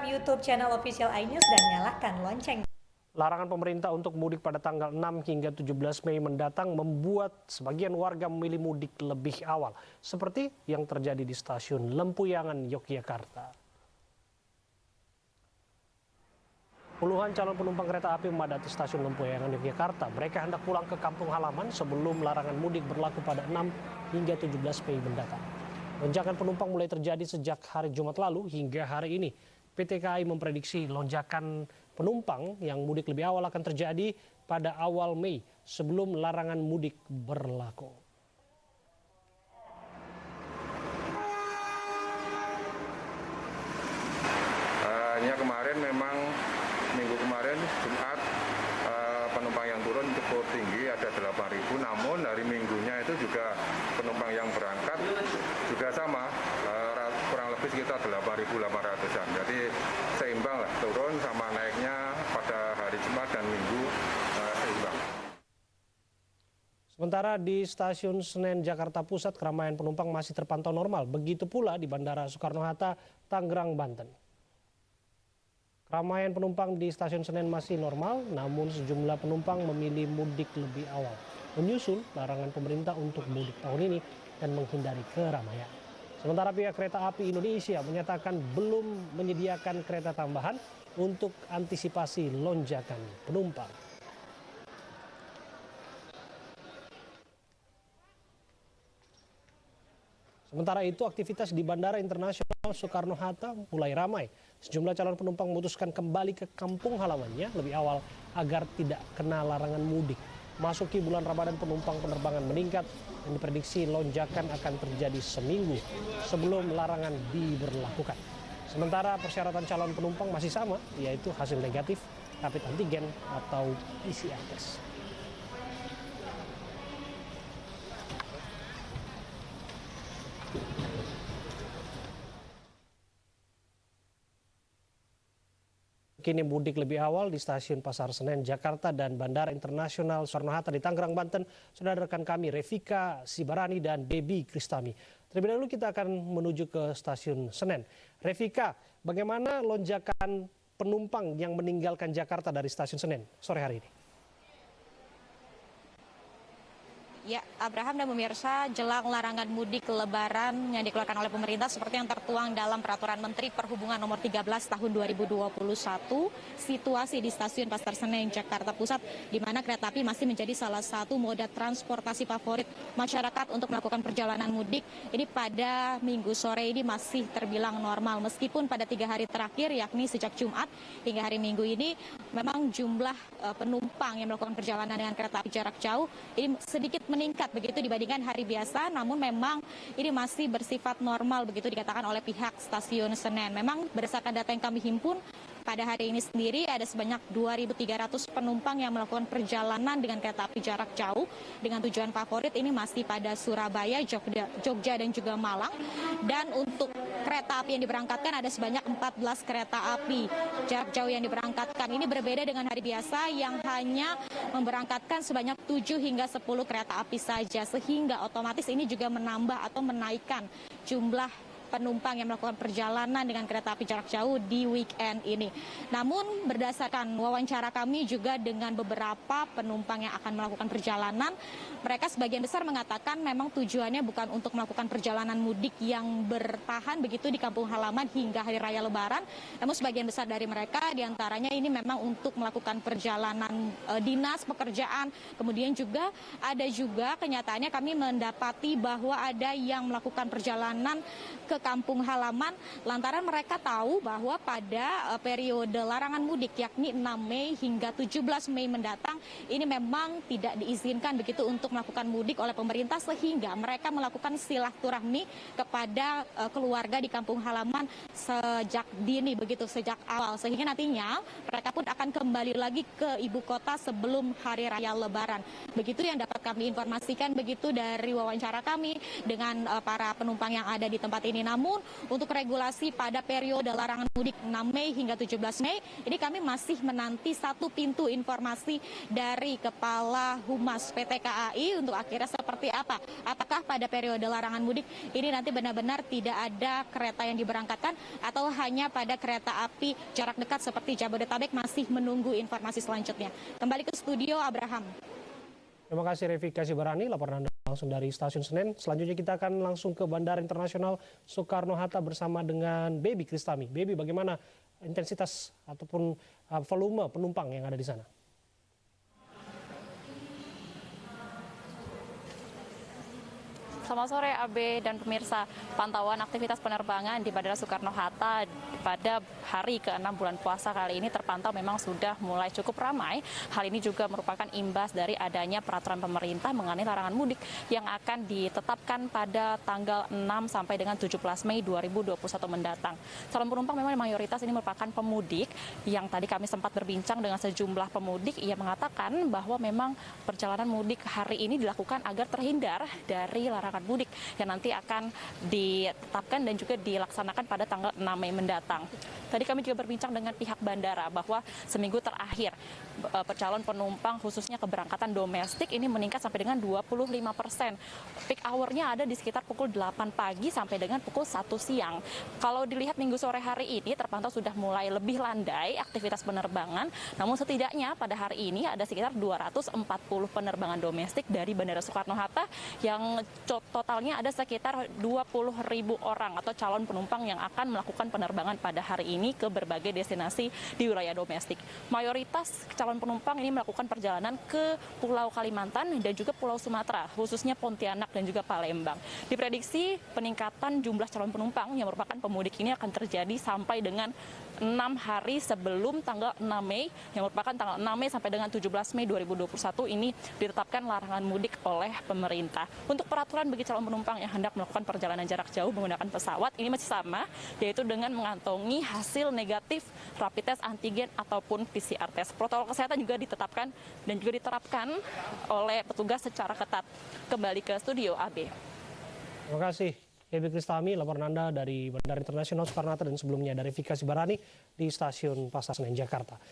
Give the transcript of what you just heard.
YouTube channel official iNews dan nyalakan lonceng. Larangan pemerintah untuk mudik pada tanggal 6 hingga 17 Mei mendatang membuat sebagian warga memilih mudik lebih awal, seperti yang terjadi di stasiun Lempuyangan, Yogyakarta. Puluhan calon penumpang kereta api memadati stasiun Lempuyangan, Yogyakarta. Mereka hendak pulang ke kampung halaman sebelum larangan mudik berlaku pada 6 hingga 17 Mei mendatang. Lonjakan penumpang mulai terjadi sejak hari Jumat lalu hingga hari ini. PT KAI memprediksi lonjakan penumpang yang mudik lebih awal akan terjadi pada awal Mei sebelum larangan mudik berlaku. Hanya kemarin memang minggu kemarin Jumat penumpang yang turun cukup tinggi ada 8.000, namun hari Minggunya itu juga penumpang yang berangkat juga sama kurang lebih sekitar 8.800-an. Jadi seimbang lah, turun sama naiknya pada hari Jumat dan Minggu seimbang. Sementara di stasiun Senen Jakarta Pusat keramaian penumpang masih terpantau normal. Begitu pula di Bandara Soekarno-Hatta, Tangerang, Banten. Keramaian penumpang di stasiun Senen masih normal, namun sejumlah penumpang memilih mudik lebih awal, menyusul larangan pemerintah untuk mudik tahun ini dan menghindari keramaian. Sementara pihak Kereta Api Indonesia menyatakan belum menyediakan kereta tambahan untuk antisipasi lonjakan penumpang. Sementara itu, aktivitas di Bandara Internasional Soekarno-Hatta mulai ramai. Sejumlah calon penumpang memutuskan kembali ke kampung halamannya lebih awal agar tidak kena larangan mudik. Masuki bulan Ramadan, penumpang penerbangan meningkat dan diprediksi lonjakan akan terjadi seminggu sebelum larangan diberlakukan. Sementara persyaratan calon penumpang masih sama, yaitu hasil negatif, rapid antigen atau PCR test. Kini mudik lebih awal di stasiun Pasar Senen, Jakarta dan Bandara Internasional Soekarno-Hatta di Tangerang, Banten. Sudah ada rekan kami Revika Sibarani dan Debbie Kristami. Terlebih dahulu kita akan menuju ke stasiun Senen. Revika, bagaimana lonjakan penumpang yang meninggalkan Jakarta dari stasiun Senen sore hari ini? Ya, Abraham dan pemirsa, jelang larangan mudik lebaran yang dikeluarkan oleh pemerintah seperti yang tertuang dalam Peraturan Menteri Perhubungan Nomor 13 Tahun 2021, situasi di Stasiun Pasar Senen Jakarta Pusat di mana kereta api masih menjadi salah satu moda transportasi favorit masyarakat untuk melakukan perjalanan mudik. Ini pada Minggu sore ini masih terbilang normal meskipun pada 3 hari terakhir yakni sejak Jumat hingga hari Minggu ini memang jumlah penumpang yang melakukan perjalanan dengan kereta api jarak jauh ini sedikit meningkat begitu dibandingkan hari biasa, namun memang ini masih bersifat normal begitu dikatakan oleh pihak stasiun Senen. Memang berdasarkan data yang kami himpun pada hari ini sendiri ada sebanyak 2.300 penumpang yang melakukan perjalanan dengan kereta api jarak jauh dengan tujuan favorit ini masih pada Surabaya, Jogja dan juga Malang. Dan untuk kereta api yang diberangkatkan ada sebanyak 14 kereta api jarak jauh yang diberangkatkan. Ini berbeda dengan hari biasa yang hanya memberangkatkan sebanyak 7 hingga 10 kereta api saja, sehingga otomatis ini juga menambah atau menaikkan jumlah penumpang yang melakukan perjalanan dengan kereta api jarak jauh di weekend ini. Namun berdasarkan wawancara kami juga dengan beberapa penumpang yang akan melakukan perjalanan, mereka sebagian besar mengatakan memang tujuannya bukan untuk melakukan perjalanan mudik yang bertahan begitu di kampung halaman hingga hari raya Lebaran, namun sebagian besar dari mereka diantaranya ini memang untuk melakukan perjalanan dinas, pekerjaan, kemudian juga ada juga kenyataannya kami mendapati bahwa ada yang melakukan perjalanan ke kampung halaman lantaran mereka tahu bahwa pada periode larangan mudik yakni 6 Mei hingga 17 Mei mendatang ini memang tidak diizinkan begitu untuk melakukan mudik oleh pemerintah, sehingga mereka melakukan silaturahmi kepada keluarga di kampung halaman sejak dini begitu, sejak awal, sehingga nantinya mereka pun akan kembali lagi ke ibu kota sebelum hari raya Lebaran. Begitu yang dapat kami informasikan begitu dari wawancara kami dengan para penumpang yang ada di tempat ini. Namun untuk regulasi pada periode larangan mudik 6 Mei hingga 17 Mei, ini kami masih menanti satu pintu informasi dari Kepala Humas PT KAI untuk akhirnya seperti apa. Apakah pada periode larangan mudik ini nanti benar-benar tidak ada kereta yang diberangkatkan atau hanya pada kereta api jarak dekat seperti Jabodetabek, masih menunggu informasi selanjutnya. Kembali ke studio, Abraham. Terima kasih Revika Sibarani, laporan Anda langsung dari Stasiun Senen. Selanjutnya kita akan langsung ke Bandara Internasional Soekarno-Hatta bersama dengan Baby Kristami. Baby, bagaimana intensitas ataupun volume penumpang yang ada di sana? Selamat sore AB dan pemirsa. Pantauan aktivitas penerbangan di Bandara Soekarno-Hatta pada hari ke-6 bulan puasa kali ini terpantau memang sudah mulai cukup ramai. Hal ini juga merupakan imbas dari adanya peraturan pemerintah mengenai larangan mudik yang akan ditetapkan pada tanggal 6 sampai dengan 17 Mei 2021 mendatang. Calon penumpang memang mayoritas ini merupakan pemudik. Yang tadi kami sempat berbincang dengan sejumlah pemudik, ia mengatakan bahwa memang perjalanan mudik hari ini dilakukan agar terhindar dari larangan mudik yang nanti akan ditetapkan dan juga dilaksanakan pada tanggal 6 Mei mendatang. Tadi kami juga berbincang dengan pihak bandara bahwa seminggu terakhir calon penumpang khususnya keberangkatan domestik ini meningkat sampai dengan 25%. Peak hour-nya ada di sekitar pukul 8 pagi sampai dengan pukul 1 siang. Kalau dilihat minggu sore hari ini terpantau sudah mulai lebih landai aktivitas penerbangan, namun setidaknya pada hari ini ada sekitar 240 penerbangan domestik dari Bandara Soekarno-Hatta yang totalnya ada sekitar 20.000 orang atau calon penumpang yang akan melakukan penerbangan pada hari ini ke berbagai destinasi di wilayah domestik. Mayoritas calon penumpang ini melakukan perjalanan ke Pulau Kalimantan dan juga Pulau Sumatera, khususnya Pontianak dan juga Palembang. Diprediksi peningkatan jumlah calon penumpang yang merupakan pemudik ini akan terjadi sampai dengan 6 hari sebelum tanggal 6 Mei, yang merupakan tanggal 6 Mei sampai dengan 17 Mei 2021 ini ditetapkan larangan mudik oleh pemerintah. Untuk peraturan bagi calon penumpang yang hendak melakukan perjalanan jarak jauh menggunakan pesawat ini masih sama, yaitu dengan mengantongi hasil negatif rapid test antigen ataupun PCR test. Protokol kesehatan juga ditetapkan dan juga diterapkan oleh petugas secara ketat. Kembali ke studio AB. Terima kasih Baby Kristami, laporan Anda dari Bandara Internasional Soekarno-Hatta dan sebelumnya dari Vika Sibarani di Stasiun Pasar Senen, Jakarta.